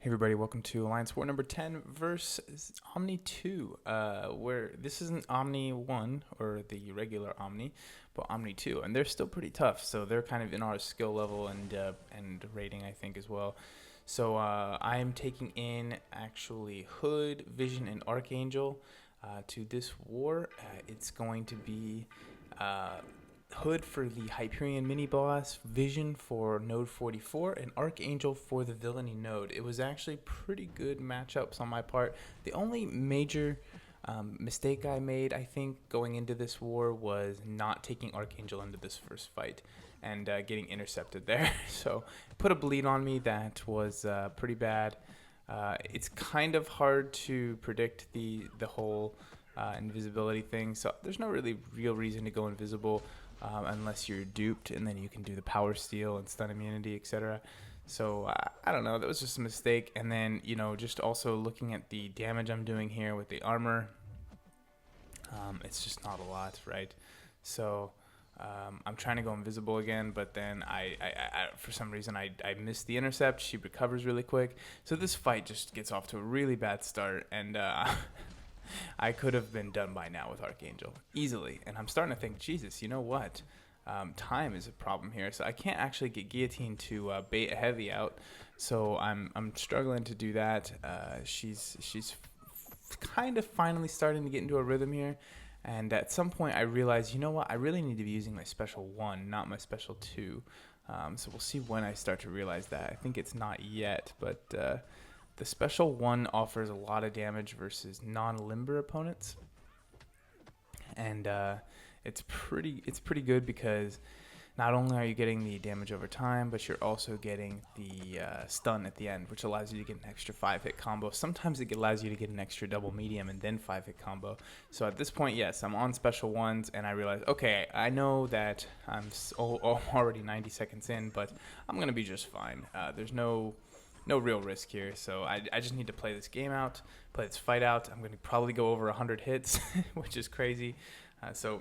Hey everybody, welcome to Alliance War number 10 versus OMNI2, where this isn't OMNI1 or the regular OMNI, but OMNI2, and they're still pretty tough, so they're kind of in our skill level and rating, I think, as well. So I'm taking in actually Hood, Vision, and Archangel to this war. It's going to be Hood for the Hyperion mini boss, Vision for node 44, and Archangel for the villainy node. It was actually pretty good matchups on my part. The only major mistake I made, I think, going into this war was not taking Archangel into this first fight and getting intercepted there. So put a bleed on me that was pretty bad. It's kind of hard to predict the whole invisibility thing, so there's no really real reason to go invisible unless you're duped, and then you can do the power steal and stun immunity, etc. So I don't know, that was just a mistake. And then, just also looking at the damage I'm doing here with the armor, it's just not a lot, right? So I'm trying to go invisible again, but then I for some reason I missed the intercept. She recovers really quick, so this fight just gets off to a really bad start, and I could have been done by now with Archangel easily. And I'm starting to think, Jesus, you know what? Time is a problem here, so I can't actually get Guillotine to bait a heavy out. So I'm struggling to do that. She's kind of finally starting to get into a rhythm here. And at some point, I realized, you know what? I really need to be using my special 1, not my special 2. So we'll see when I start to realize that. I think it's not yet, but the special 1 offers a lot of damage versus non-limber opponents. And it's pretty good because not only are you getting the damage over time, but you're also getting the stun at the end, which allows you to get an extra 5-hit combo. Sometimes it allows you to get an extra double medium and then 5-hit combo. So at this point, yes, I'm on special 1s, and I realize, okay, I know that I'm already 90 seconds in, but I'm going to be just fine. There's no real risk here, so I just need to play this game out, play this fight out. I'm going to probably go over 100 hits, which is crazy. So,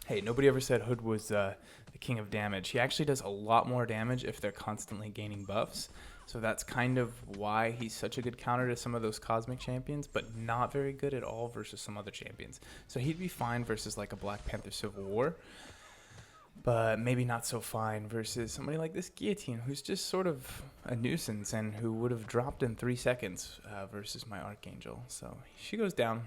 hey, nobody ever said Hood was the king of damage. He actually does a lot more damage if they're constantly gaining buffs. So that's kind of why he's such a good counter to some of those cosmic champions, but not very good at all versus some other champions. So he'd be fine versus like a Black Panther Civil War, but maybe not so fine versus somebody like this Guillotine, who's just sort of a nuisance and who would have dropped in 3 seconds versus my Archangel. So she goes down.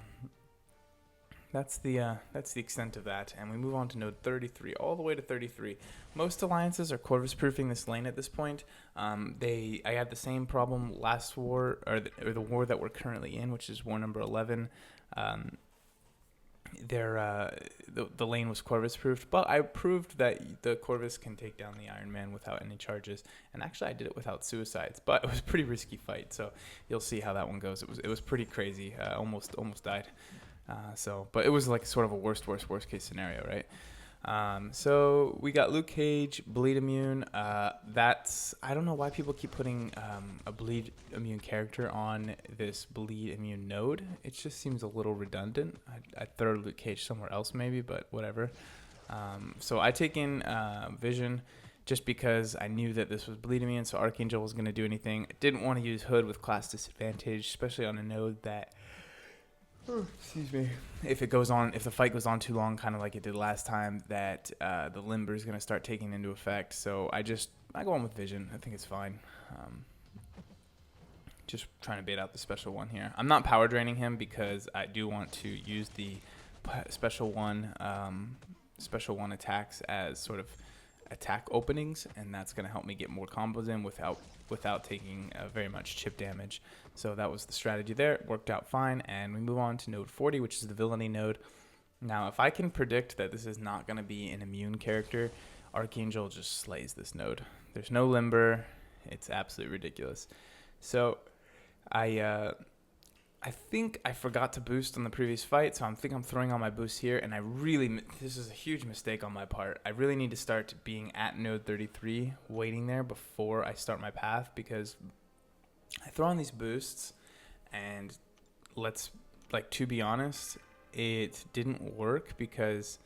That's the extent of that, and we move on to node 33, all the way to 33. Most alliances are Corvus proofing this lane at this point. I had the same problem last war, or the war that we're currently in, which is war number 11. The lane was Corvus proofed, but I proved that the Corvus can take down the Iron Man without any charges, and actually I did it without suicides, but it was a pretty risky fight, so you'll see how that one goes. It was pretty crazy. Almost died. But it was like sort of a worst case scenario, right? So we got Luke Cage, bleed immune. I don't know why people keep putting a bleed immune character on this bleed immune node. It just seems a little redundant. I'd throw Luke Cage somewhere else maybe, but whatever. So I take in Vision just because I knew that this was bleed immune, so Archangel was going to do anything. I didn't want to use Hood with class disadvantage, especially on a node that... excuse me. If the fight goes on too long, kind of like it did last time, that the limber is going to start taking into effect. So I go on with Vision. I think it's fine. Just trying to bait out the special 1 here. I'm not power draining him because I do want to use the special 1 attacks as sort of attack openings, and that's going to help me get more combos in without taking very much chip damage. So that was the strategy there. It worked out fine, and we move on to node 40, which is the villainy node. Now, if I can predict that this is not going to be an immune character, Archangel just slays this node. There's no limber. It's absolutely ridiculous. So I think I forgot to boost on the previous fight, so I'm throwing on my boost here, and this is a huge mistake on my part. I really need to start being at node 33, waiting there before I start my path, because I throw on these boosts, and to be honest, it didn't work because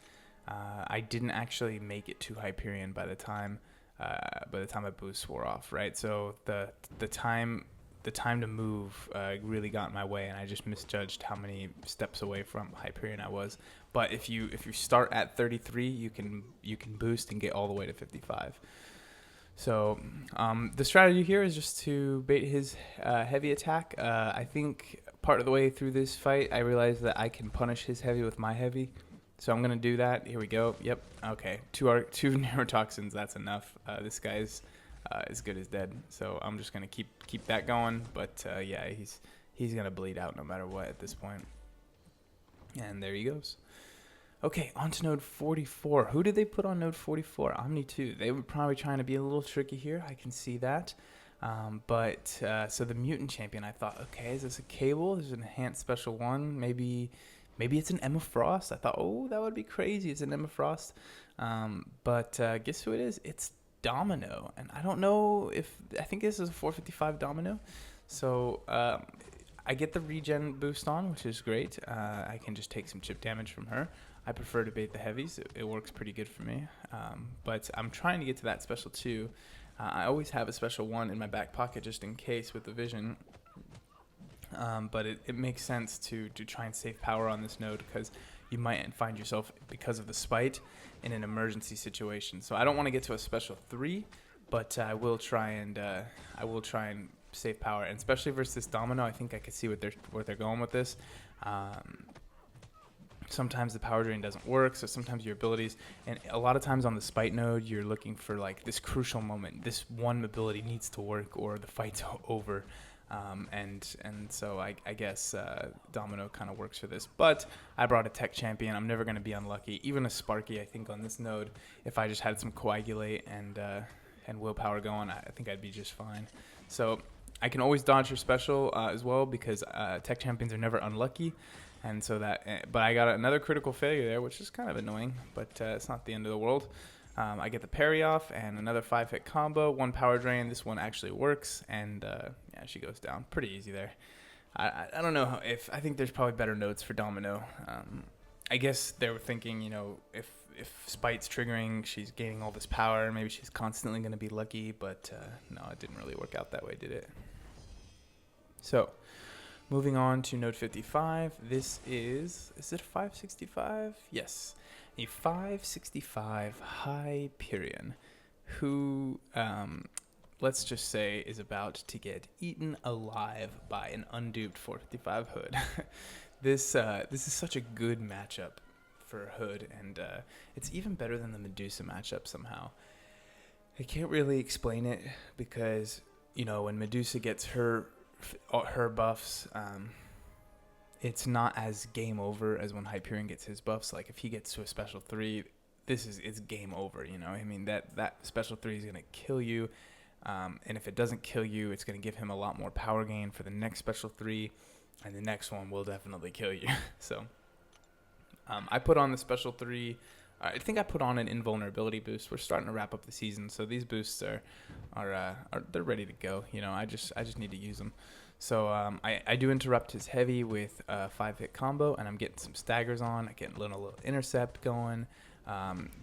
I didn't actually make it to Hyperion by the time my boosts wore off, right? So the time the time to move really got in my way, and I just misjudged how many steps away from Hyperion I was. But if you start at 33, you can boost and get all the way to 55. So the strategy here is just to bait his heavy attack. I think part of the way through this fight, I realized that I can punish his heavy with my heavy. So I'm going to do that. Here we go. Yep. Okay. Two neurotoxins. That's enough. This guy's as good as dead. So I'm just going to keep that going. But yeah, he's going to bleed out no matter what at this point. And there he goes. Okay, on to node 44. Who did they put on node 44? OMNI2. They were probably trying to be a little tricky here. I can see that. So the mutant champion, I thought, okay, is this a cable? There's an enhanced special one. Maybe it's an Emma Frost. I thought, oh, that would be crazy. It's an Emma Frost. But guess who it is? It's Domino. And I don't know I think this is a 455 Domino. So I get the regen boost on, which is great. I can just take some chip damage from her. I prefer to bait the heavies. It works pretty good for me. But I'm trying to get to that special 2. I always have a special 1 in my back pocket just in case with the vision. But it makes sense to try and save power on this node because you might find yourself, because of the spite, in an emergency situation. So I don't want to get to a special 3, but I will try and save power, and especially versus this Domino. I think I could see what they're going with this. Sometimes the power drain doesn't work, so sometimes your abilities, and a lot of times on the spite node, you're looking for like this crucial moment. This one ability needs to work, or the fight's over. And so I guess Domino kind of works for this. But I brought a tech champion. I'm never going to be unlucky. Even a Sparky, I think, on this node, if I just had some Coagulate and Willpower going, I think I'd be just fine. So I can always dodge her special as well, because tech champions are never unlucky. And so but I got another critical failure there, which is kind of annoying, but it's not the end of the world. I get the parry off and another 5-hit combo, 1 power drain. This one actually works, and yeah, she goes down. Pretty easy there. I don't know I think there's probably better nodes for Domino. I guess they were thinking, if Spite's triggering, she's gaining all this power, maybe she's constantly going to be lucky, but no, it didn't really work out that way, did it? So moving on to node 55. This is it a 565? Yes. A 565 Hyperion, who, let's just say, is about to get eaten alive by an unduped 455 Hood. This is such a good matchup for Hood, and it's even better than the Medusa matchup somehow. I can't really explain it because, when Medusa gets her buffs, it's not as game over as when Hyperion gets his buffs. Like if he gets to a special 3, it's game over. I mean that special 3 is gonna kill you, and if it doesn't kill you, it's gonna give him a lot more power gain for the next special 3, and the next one will definitely kill you. So I put on the special 3. I think I put on an invulnerability boost. We're starting to wrap up the season, so these boosts are they're ready to go. I just need to use them. So I do interrupt his heavy with a 5-hit combo, and I'm getting some staggers on. I get a little intercept going.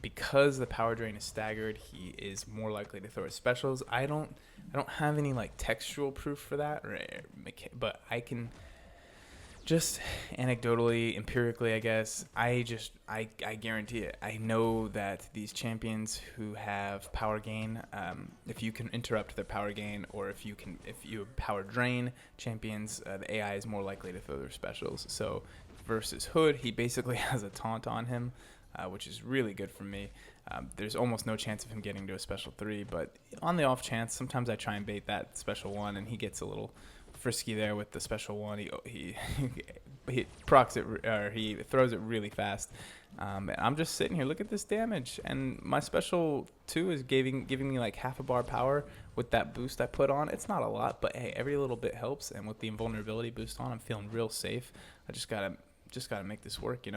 Because the power drain is staggered, he is more likely to throw his specials. I don't have any like textual proof for that, but I can just anecdotally, empirically, I guess, I guarantee it. I know that these champions who have power gain, if you can interrupt their power gain, or if you power drain champions, the AI is more likely to throw their specials. So versus Hood, he basically has a taunt on him, which is really good for me. There's almost no chance of him getting to a special 3, but on the off chance, sometimes I try and bait that special 1, and he gets a little frisky there with the special 1. He procs it, or he throws it really fast. And I'm just sitting here. Look at this damage, and my special 2 is giving me like half a bar power with that boost I put on. It's not a lot, but hey, every little bit helps. And with the invulnerability boost on, I'm feeling real safe. I just gotta make this work,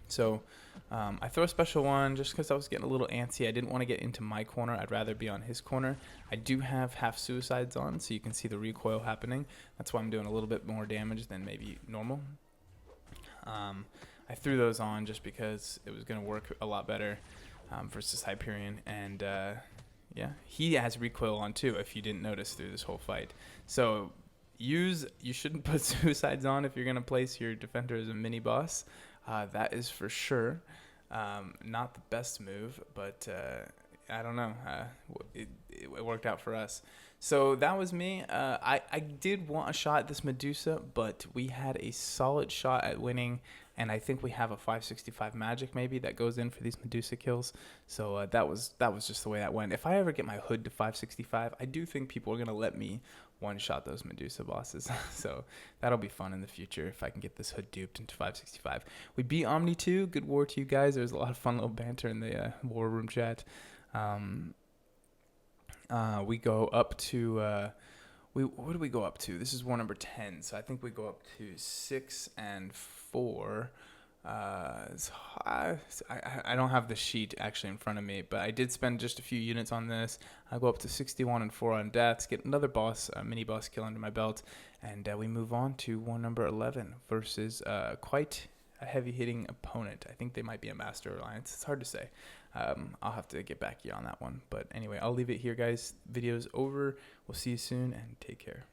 So I throw a special 1 just because I was getting a little antsy. I didn't want to get into my corner. I'd rather be on his corner. I do have half suicides on, so you can see the recoil happening. That's why I'm doing a little bit more damage than maybe normal. I threw those on just because it was going to work a lot better versus Hyperion. And Yeah, he has recoil on too, if you didn't notice through this whole fight. So you shouldn't put suicides on if you're going to place your defender as a mini boss. That is for sure. Not the best move, but I don't know. It worked out for us. So that was me. I did want a shot at this Medusa, but we had a solid shot at winning, and I think we have a 565 magic maybe that goes in for these Medusa kills. So that was just the way that went. If I ever get my hood to 565, I do think people are going to let me one-shot those Medusa bosses. So that'll be fun in the future if I can get this hood duped into 565. We beat OMNI2. Good war to you guys. There was a lot of fun little banter in the war room chat. We go up to what do we go up to? This is war number 10, so I think we go up to 6 and 4. I don't have the sheet actually in front of me, but I did spend just a few units on this. I go up to 61 and 4 on deaths, get another boss, mini boss kill under my belt, and we move on to war number 11 versus quite a heavy-hitting opponent. I think they might be a Master Alliance. It's hard to say. I'll have to get back to you on that one. But anyway, I'll leave it here, guys. Video's over. We'll see you soon, and take care.